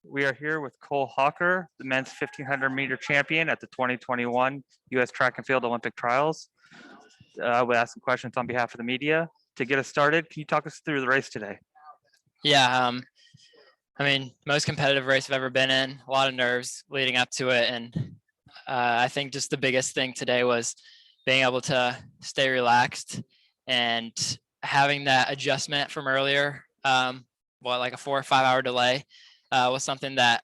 We are here with Cole Hocker, the men's 1500-meter champion at the 2021 U.S. Track and Field Olympic Trials. We'll ask some questions on behalf of the media. To get us started, can you talk us through the race today? Yeah, most competitive race I've ever been in, a lot of nerves leading up to it. And I think just the biggest thing today was being able to stay relaxed and having that adjustment from earlier, like a 4 or 5 hour delay was something that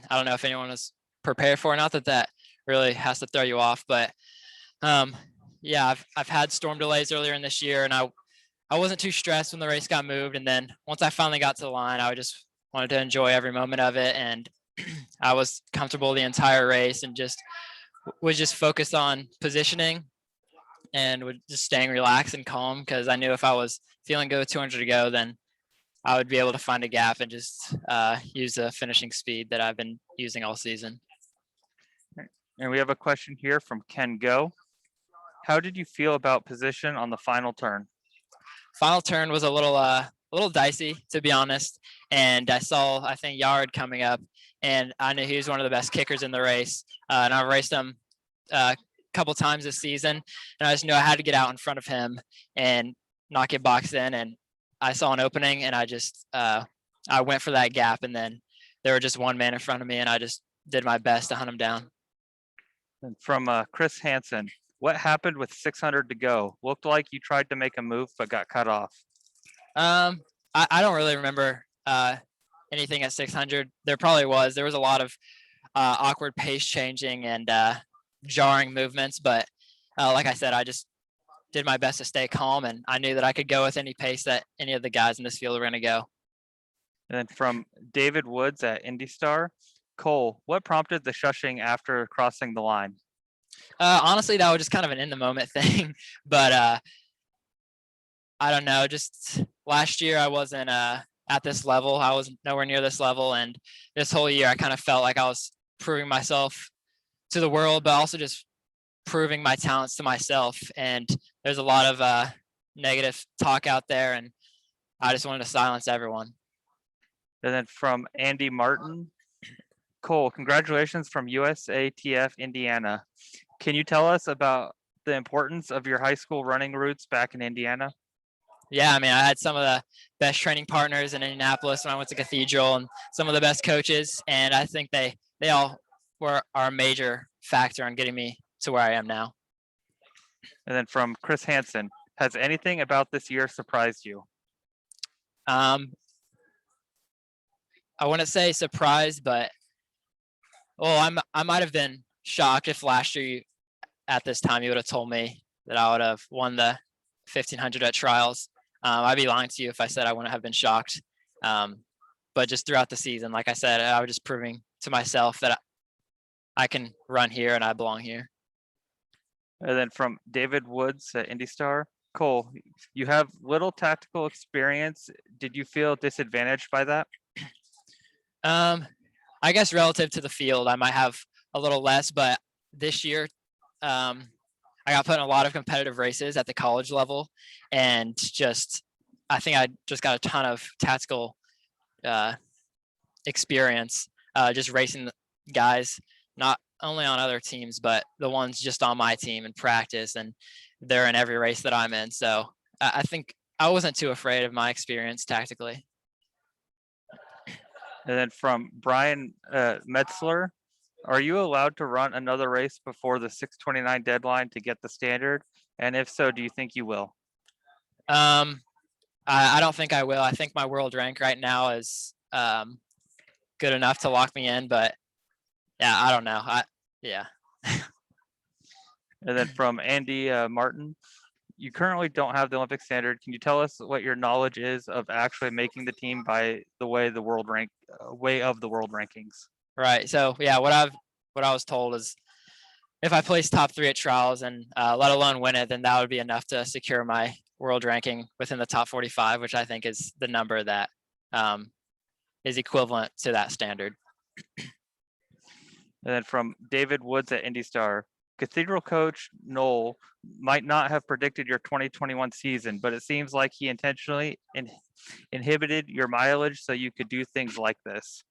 I don't know if anyone was prepared for. Not that really has to throw you off, but yeah, I've had storm delays earlier in this year, and I wasn't too stressed when the race got moved. And then once I finally got to the line, I just wanted to enjoy every moment of it. And I was comfortable the entire race and was just focused on positioning and just staying relaxed and calm, because I knew if I was feeling good with 200 to go, then I would be able to find a gap and just use the finishing speed that I've been using all season. And we have a question here from Ken Go. How did you feel about position on the final turn? Final turn was a little dicey, to be honest. And I think Yard coming up, and I knew he was one of the best kickers in the race. And I've raced him a couple times this season, and I just knew I had to get out in front of him and not get boxed in. And I saw an opening, and I went for that gap, and then there were just one man in front of me, and I just did my best to hunt him down. And from Chris Hansen, what happened with 600 to go? Looked like you tried to make a move, but got cut off. I don't really remember anything at 600. There was a lot of awkward pace changing and jarring movements, but like I said, I just did my best to stay calm, and I knew that I could go with any pace that any of the guys in this field were going to go. And then from David Woods at IndyStar, Cole, what prompted the shushing after crossing the line? Honestly, that was just kind of an in the moment thing, but I don't know. Just last year, I wasn't at this level. I was nowhere near this level, and this whole year, I kind of felt like I was proving myself to the world, but also just proving my talents to myself. And there's a lot of negative talk out there, and I just wanted to silence everyone. And then from Andy Martin, Cole, congratulations from USATF Indiana. Can you tell us about the importance of your high school running roots back in Indiana? Yeah, I had some of the best training partners in Indianapolis when I went to Cathedral, and some of the best coaches, and I think they all are a major factor on getting me to where I am now. And then from Chris Hansen, has anything about this year surprised you? I wouldn't say surprised, but I might have been shocked if last year at this time you would have told me that I would have won the 1500 at trials. I'd be lying to you if I said I wouldn't have been shocked. But just throughout the season, like I said, I was just proving to myself that I can run here and I belong here. And then from David Woods at IndyStar, Cole, you have little tactical experience. Did you feel disadvantaged by that? I guess relative to the field, I might have a little less, but this year, I got put in a lot of competitive races at the college level, and I think I just got a ton of tactical experience, just racing guys, not only on other teams, but the ones just on my team in practice, and they're in every race that I'm in. So I think I wasn't too afraid of my experience tactically. And then from Brian Metzler, are you allowed to run another race before the 6:29 deadline to get the standard? And if so, do you think you will? I don't think I will. I think my world rank right now is good enough to lock me in, but yeah, I don't know. Yeah. And then from Andy Martin, you currently don't have the Olympic standard. Can you tell us what your knowledge is of actually making the team by the way of the world rankings? Right. So yeah, what I was told is if I place top 3 at trials and let alone win it, then that would be enough to secure my world ranking within the top 45, which I think is the number that is equivalent to that standard. And then from David Woods at IndyStar, Cathedral coach Noel might not have predicted your 2021 season, but it seems like he intentionally inhibited your mileage so you could do things like this.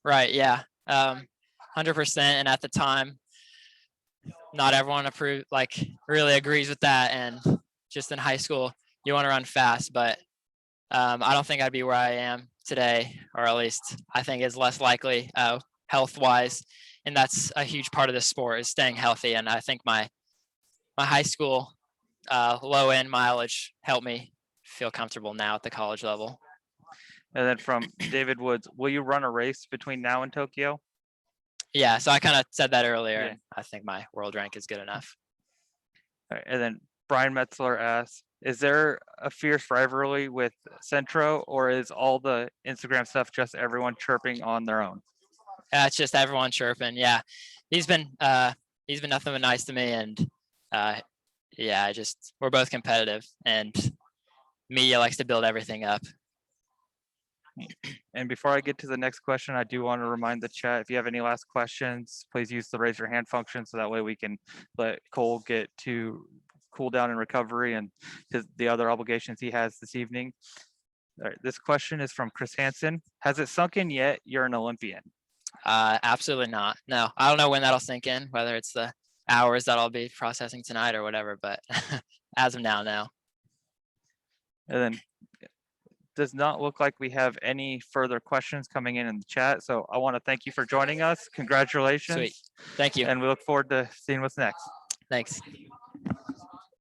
Right. Yeah. 100%. And at the time, not everyone really agrees with that. And just in high school, you want to run fast, but I don't think I'd be where I am today, or at least I think it's less likely health wise. And that's a huge part of the sport is staying healthy. And I think my high school low end mileage helped me feel comfortable now at the college level. And then from David Woods, will you run a race between now and Tokyo? Yeah, so I kind of said that earlier, Yeah. and I think my world rank is good enough. All right, and then Brian Metzler asks, is there a fierce rivalry with Centro, or is all the Instagram stuff just everyone chirping on their own? It's just everyone chirping. Yeah, he's been nothing but nice to me, and yeah, we're both competitive, and media likes to build everything up. And before I get to the next question, I do want to remind the chat, if you have any last questions, please use the raise your hand function so that way we can let Cole get to cool down and recovery and the other obligations he has this evening. All right, this question is from Chris Hansen. Has it sunk in yet you're an Olympian? Absolutely not. No, I don't know when that'll sink in, whether it's the hours that I'll be processing tonight or whatever, but as of now, no. And then does not look like we have any further questions coming in the chat. So I want to thank you for joining us. Congratulations. Sweet. Thank you. And we look forward to seeing what's next. Thanks.